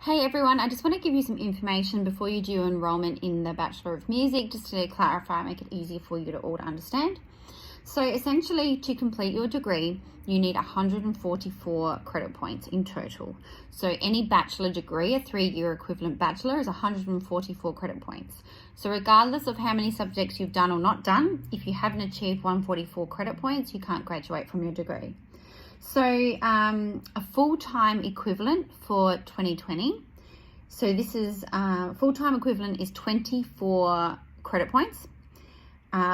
Hey everyone, I just want to give you some information before you do enrolment in the Bachelor of Music, just to clarify, make it easy for you to all to understand. So essentially, to complete your degree, you need 144 credit points in total. So any bachelor degree, a 3-year equivalent bachelor, is 144 credit points. So regardless of how many subjects you've done or not done, if you haven't achieved 144 credit points, you can't graduate from your degree. So a full-time equivalent for 2020. So this is full-time equivalent is 24 credit points,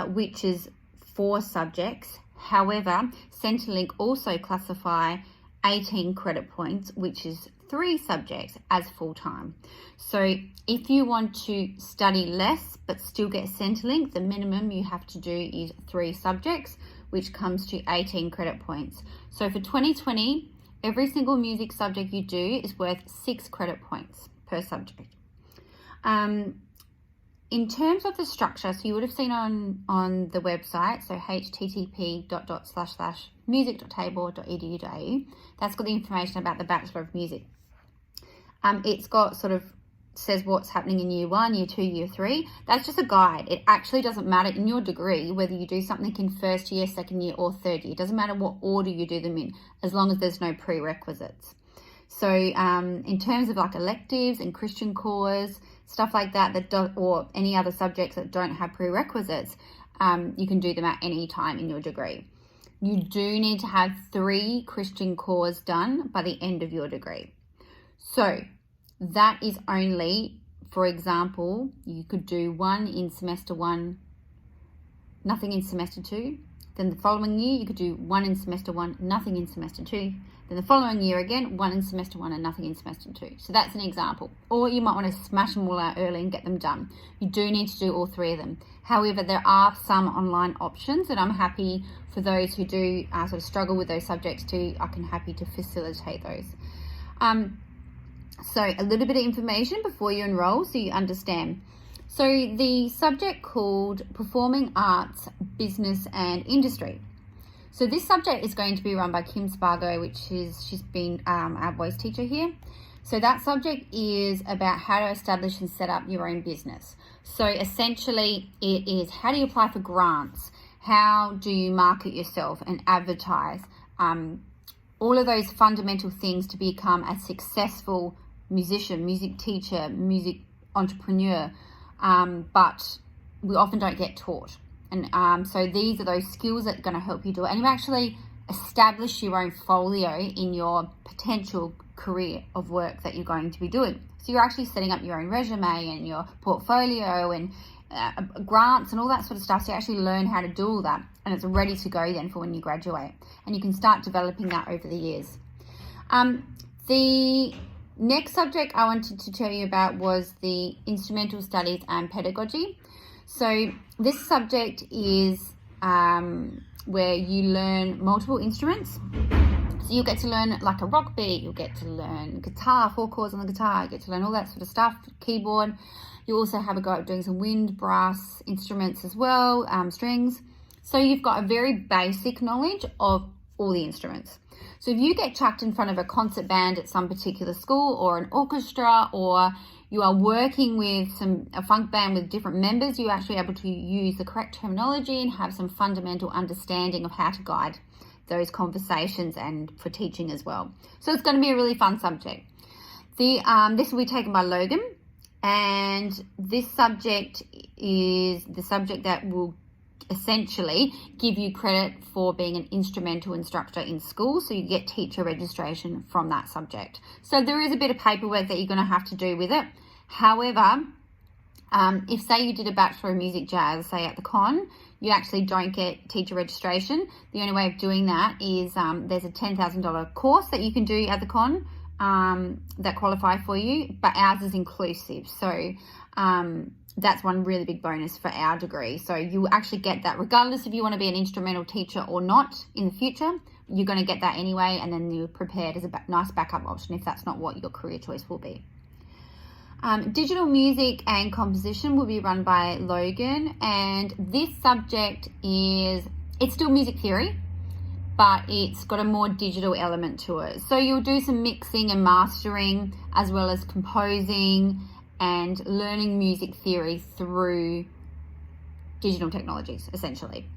which is 4 subjects. However, Centrelink also classify 18 credit points, which is 3 subjects, as full-time. So if you want to study less but still get Centrelink, the minimum you have to do is 3 subjects, which comes to 18 credit points. So for 2020, every single music subject you do is worth 6 credit points per subject. In terms of the structure, so you would have seen on the website, so http://music.tabor.edu.au, that's got the information about the Bachelor of Music. It's got says what's happening in year 1, year 2, year 3. That's just a guide. It actually doesn't matter in your degree whether you do something in first year, second year, or third year. It doesn't matter what order you do them in, as long as there's no prerequisites. So in terms of like electives and Christian cores, stuff like that, or any other subjects that don't have prerequisites, you can do them at any time in your degree. You do need to have 3 Christian cores done by the end of your degree. So that is only, for example, you could do 1 in semester 1, nothing in semester 2. Then the following year, you could do 1 in semester 1, nothing in semester 2. Then the following year again, 1 in semester 1 and nothing in semester 2. So that's an example. Or you might want to smash them all out early and get them done. You do need to do all 3 of them. However, there are some online options, and I'm happy for those who do struggle with those subjects too. I can happy to facilitate those. So a little bit of information before you enroll so you understand. So the subject called Performing Arts, Business and Industry. So this subject is going to be run by Kim Spargo, she's been our voice teacher here. So that subject is about how to establish and set up your own business. So essentially it is, how do you apply for grants? How do you market yourself and advertise? All of those fundamental things to become a successful musician, music teacher, music entrepreneur, but we often don't get taught. And so these are those skills that are going to help you do it. And you actually establish your own folio in your potential career of work that you're going to be doing. So you're actually setting up your own resume and your portfolio and grants and all that sort of stuff. So you actually learn how to do all that, and it's ready to go then for when you graduate. And you can start developing that over the years. The next subject I wanted to tell you about was the Instrumental Studies and Pedagogy. So this subject is where you learn multiple instruments. So you'll get to learn like a rock beat, you'll get to learn guitar, 4 chords on the guitar, you get to learn all that sort of stuff, keyboard. You also have a go at doing some wind, brass instruments as well, strings. So you've got a very basic knowledge of all the instruments. So if you get chucked in front of a concert band at some particular school or an orchestra, or you are working with a funk band with different members, you're actually able to use the correct terminology and have some fundamental understanding of how to guide those conversations and for teaching as well. So it's going to be a really fun subject. This will be taken by Logan, and this subject is the subject that will essentially give you credit for being an instrumental instructor in school, so you get teacher registration from that subject. So there is a bit of paperwork that you're going to have to do with it. However, if say you did a Bachelor of Music Jazz, say at the con, you actually don't get teacher registration. The only way of doing that is there's a $10,000 course that you can do at the con that qualify for you, but ours is inclusive. So that's one really big bonus for our degree. So you actually get that regardless if you want to be an instrumental teacher or not in the future. You're going to get that anyway, and then you're prepared as a nice backup option if that's not what your career choice will be. Digital music and composition will be run by Logan, and this subject it's still music theory, but it's got a more digital element to it. So you'll do some mixing and mastering, as well as composing and learning music theory through digital technologies, essentially.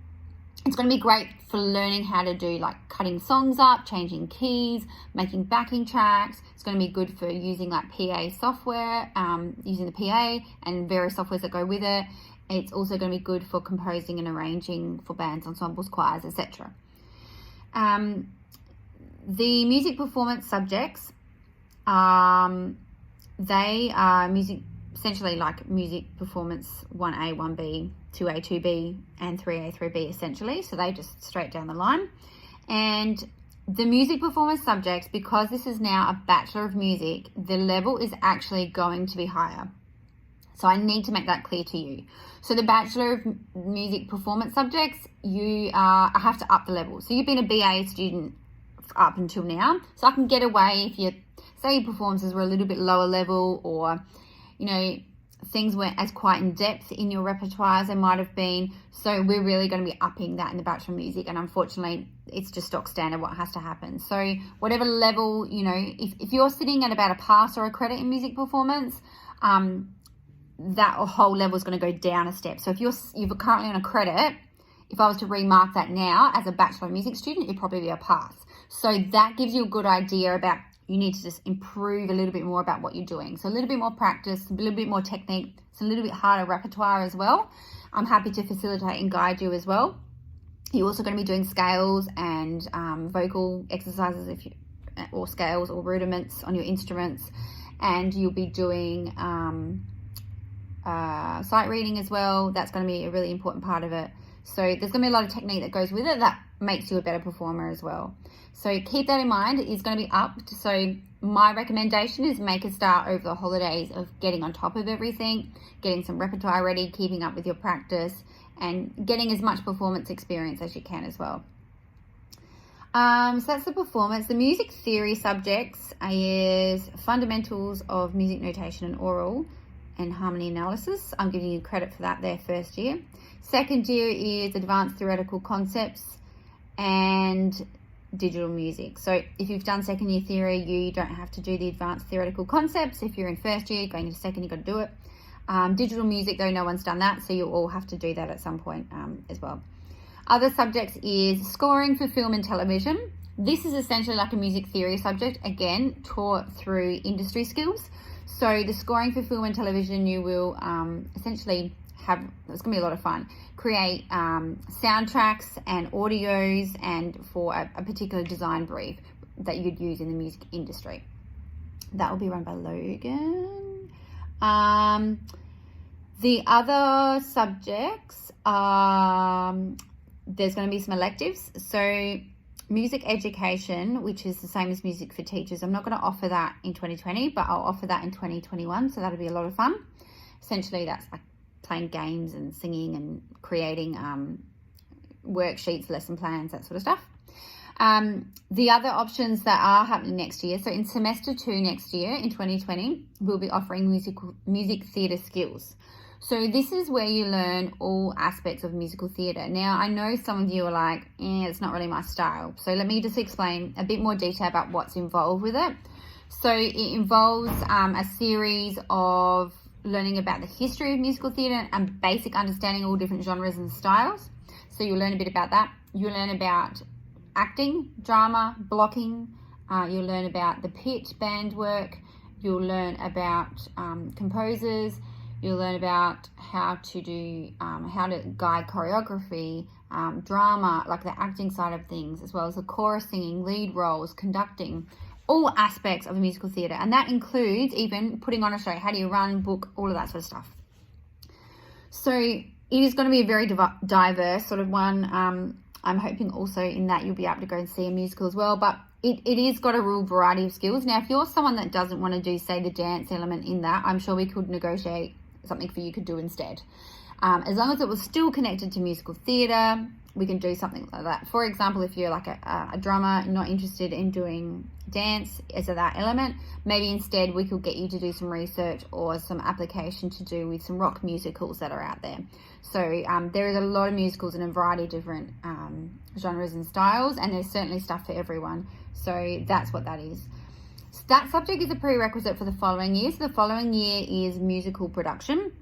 It's going to be great for learning how to do like cutting songs up, changing keys, making backing tracks. It's going to be good for using like PA software, using the PA and various softwares that go with it. It's also going to be good for composing and arranging for bands, ensembles, choirs, etc. The music performance subjects, they are essentially like music performance 1A, 1B, 2A, 2B, and 3A, 3B essentially. So they just straight down the line. And the music performance subjects, because this is now a Bachelor of Music, the level is actually going to be higher. So I need to make that clear to you. So the Bachelor of Music performance subjects, I have to up the level. So you've been a BA student up until now. So I can get away if your performances were a little bit lower level, or things weren't as quite in depth in your repertoire as they might have been. So we're really going to be upping that in the Bachelor of Music, and unfortunately it's just stock standard what has to happen. So whatever level, if you're sitting at about a pass or a credit in music performance, that whole level is going to go down a step. So if you're currently on a credit, if I was to remark that now as a Bachelor of Music student, it'd probably be a pass. So that gives you a good idea about, you need to just improve a little bit more about what you're doing. So a little bit more practice, a little bit more technique. It's a little bit harder repertoire as well. I'm happy to facilitate and guide you as well. You're also going to be doing scales and vocal exercises or scales or rudiments on your instruments. And you'll be doing sight reading as well. That's going to be a really important part of it. So there's going to be a lot of technique that goes with it that makes you a better performer as well. So keep that in mind. It's going to be upped. So my recommendation is make a start over the holidays of getting on top of everything, getting some repertoire ready, keeping up with your practice, and getting as much performance experience as you can as well. So that's the performance. The music theory subjects is fundamentals of music notation and oral and harmony analysis. I'm giving you credit for that there first year. Second year is advanced theoretical concepts and digital music. So if you've done second year theory, you don't have to do the advanced theoretical concepts. If you're in first year, going into second, you've got to do it. Digital music, though, no one's done that, so you'll all have to do that at some point as well. Other subjects is scoring for film and television. This is essentially like a music theory subject, again, taught through industry skills. So the scoring for film and television, you will essentially have, it's going to be a lot of fun, create soundtracks and audios and for a particular design brief that you'd use in the music industry. That will be run by Logan. The other subjects, there's going to be some electives. So music education, which is the same as music for teachers. I'm not going to offer that in 2020, but I'll offer that in 2021. So that'll be a lot of fun. Essentially, that's like playing games and singing and creating worksheets, lesson plans, that sort of stuff. The other options that are happening next year, so in semester 2 next year, in 2020, we'll be offering music theatre skills. So this is where you learn all aspects of musical theatre. Now, I know some of you are like, it's not really my style. So let me just explain a bit more detail about what's involved with it. So it involves a series of learning about the history of musical theatre and basic understanding all different genres and styles. So you'll learn a bit about that. You'll learn about acting, drama, blocking. You'll learn about the pit, band work. You'll learn about composers. You'll learn about how to guide choreography, drama, like the acting side of things, as well as the chorus singing, lead roles, conducting, all aspects of the musical theatre. And that includes even putting on a show, how do you run, book, all of that sort of stuff. So it is going to be a very diverse sort of one. I'm hoping also in that you'll be able to go and see a musical as well, but it is got a real variety of skills. Now, if you're someone that doesn't want to do, say, the dance element in that, I'm sure we could negotiate something for you could do instead. As long as it was still connected to musical theatre, we can do something like that. For example, if you're like a drummer, not interested in doing dance as that element, maybe instead we could get you to do some research or some application to do with some rock musicals that are out there. So there is a lot of musicals in a variety of different genres and styles, and there's certainly stuff for everyone. So that's what that is. So that subject is a prerequisite for the following year. So the following year is musical production.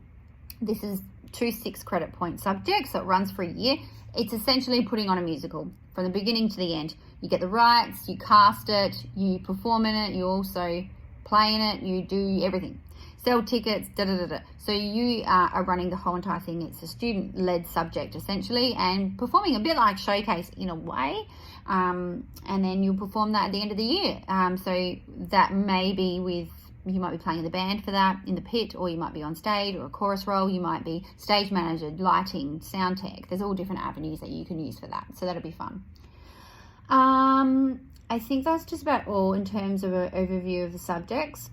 This is 2 6-credit point subjects, so it runs for a year. It's essentially putting on a musical from the beginning to the end. You get the rights, you cast it, you perform in it, you also play in it, you do everything. Sell tickets, So you are running the whole entire thing. It's a student-led subject essentially, and performing a bit like showcase in a way. And then you'll perform that at the end of the year. So that may be with, you might be playing in the band for that in the pit, or you might be on stage or a chorus role. You might be stage manager, lighting, sound tech. There's all different avenues that you can use for that. So that'll be fun. I think that's just about all in terms of an overview of the subjects.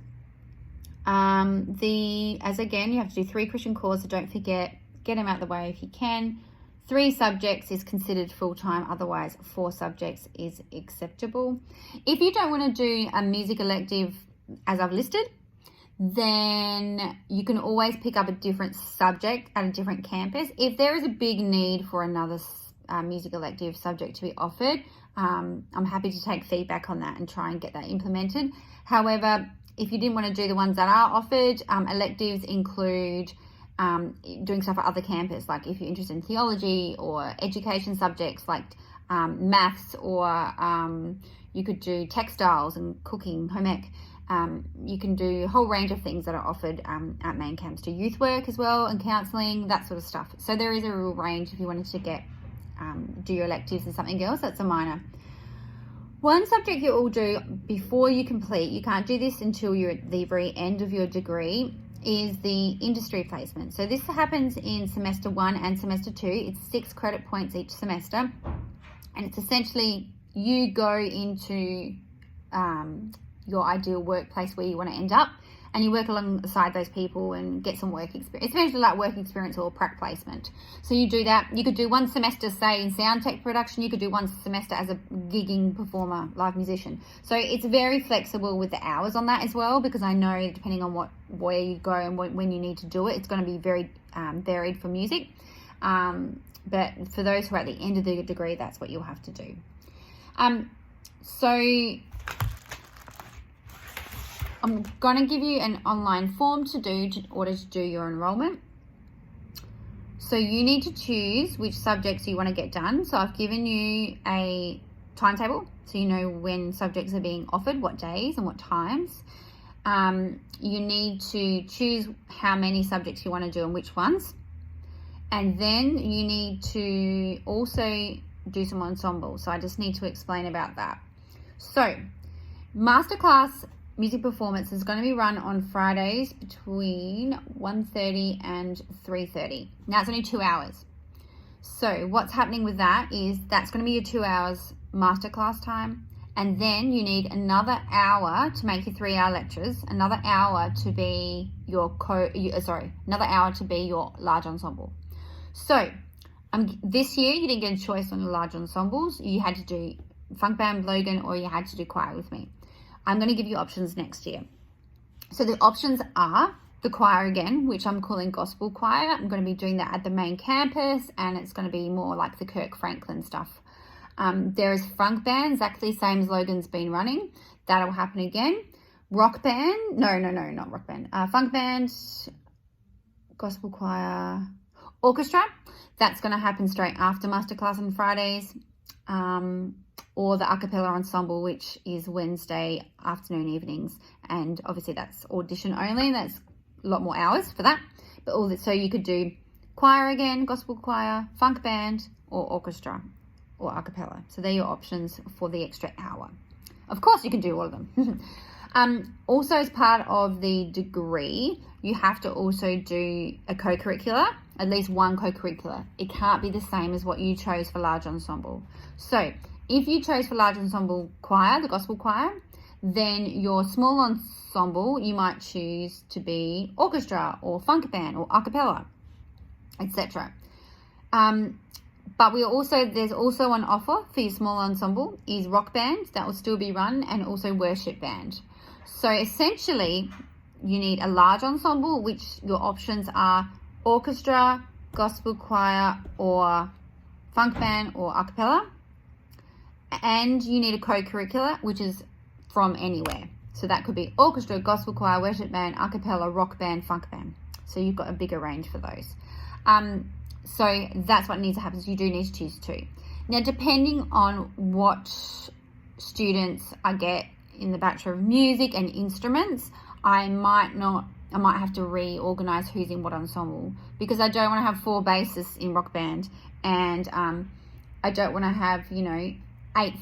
As again, you have to do 3 Christian cores, so don't forget, get them out of the way if you can. 3 subjects is considered full-time, otherwise 4 subjects is acceptable. If you don't want to do a music elective as I've listed, then you can always pick up a different subject at a different campus. If there is a big need for another music elective subject to be offered, I'm happy to take feedback on that and try and get that implemented. However, if you didn't want to do the ones that are offered, electives include doing stuff at other campus, like if you're interested in theology or education subjects like maths, or you could do textiles and cooking, home ec. You can do a whole range of things that are offered at main camps. Do youth work as well and counselling, that sort of stuff. So there is a real range if you wanted to get do your electives and something else that's a minor. One subject you all do before you complete, you can't do this until you're at the very end of your degree, is the industry placement. So this happens in semester 1 and semester 2. It's 6 credit points each semester, and it's essentially you go into your ideal workplace where you want to end up, and you work alongside those people and get some work experience. It's essentially like work experience or prac placement. So you do that. You could do 1 semester, say, in sound tech production. You could do 1 semester as a gigging performer, live musician. So it's very flexible with the hours on that as well, because I know depending on where you go and when you need to do it, it's going to be very varied for music. But for those who are at the end of the degree, that's what you'll have to do. So I'm going to give you an online form to do in order to do your enrollment. So you need to choose which subjects you want to get done. So I've given you a timetable, so you know when subjects are being offered, what days and what times. You need to choose how many subjects you want to do and which ones. And then you need to also do some ensemble. So I just need to explain about that. So masterclass music performance is going to be run on Fridays between 1:30 and 3:30. Now it's only 2 hours. So what's happening with that is that's going to be your 2 hours masterclass time, and then you need another hour to make your 3-hour lectures, another hour to be your another hour to be your large ensemble. So this year you didn't get a choice on the large ensembles. You had to do funk band, Logan, or you had to do choir with me. I'm going to give you options next year. So the options are the choir again, which I'm calling gospel choir. I'm going to be doing that at the main campus, and it's going to be more like the Kirk Franklin stuff. There is funk band, exactly the same as Logan's been running. That'll happen again. Rock band, no, not rock band. Funk band, gospel choir, orchestra. That's going to happen straight after masterclass on Fridays. Or the a cappella ensemble, which is Wednesday afternoon, evenings, and obviously that's audition only. That's a lot more hours for that. But so you could do choir again, gospel choir, funk band, or orchestra, or a cappella. So they're your options for the extra hour. Of course, you can do all of them. Also, as part of the degree, you have to also do a co-curricular, at least one co-curricular. It can't be the same as what you chose for large ensemble. So if you chose for large ensemble choir, the gospel choir, then your small ensemble, you might choose to be orchestra or funk band or a cappella, etc. But there's also an offer for your small ensemble is rock band that will still be run, and also worship band. So essentially, you need a large ensemble, which your options are orchestra, gospel choir, or funk band or a cappella. And you need a co-curricular, which is from anywhere. So that could be orchestra, gospel choir, worship band, a cappella, rock band, funk band. So you've got a bigger range for those. So that's what needs to happen. So you do need to choose two. Now, depending on what students I get in the Bachelor of Music and Instruments, I might have to reorganize who's in what ensemble, because I don't want to have 4 bassists in rock band, and I don't want to have 8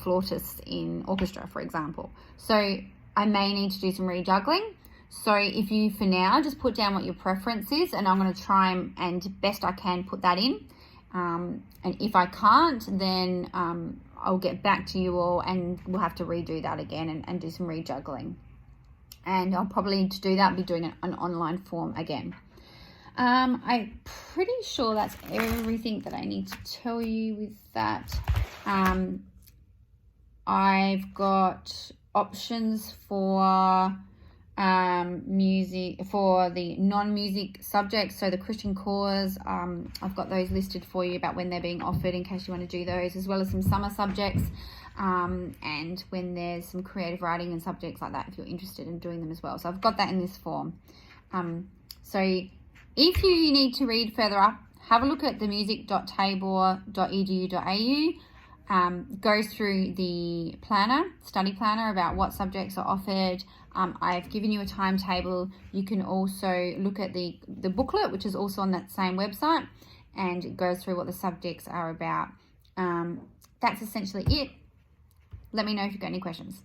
flautists in orchestra, for example. So I may need to do some rejuggling. So if you, for now, just put down what your preference is, and I'm going to try and best I can put that in. And if I can't, then I'll get back to you all, and we'll have to redo that again and do some rejuggling. And I'll probably, to do that, be doing an online form again. I'm pretty sure that's everything that I need to tell you with that. I've got options for music for the non-music subjects, so the Christian cause. I've got those listed for you about when they're being offered, in case you want to do those, as well as some summer subjects, and when there's some creative writing and subjects like that, if you're interested in doing them as well. So I've got that in this form. So if you need to read further up, have a look at the music.tabor.edu.au. Goes through the study planner about what subjects are offered. I've given you a timetable. You can also look at the booklet, which is also on that same website, and it goes through what the subjects are about. That's essentially it. Let me know if you've got any questions.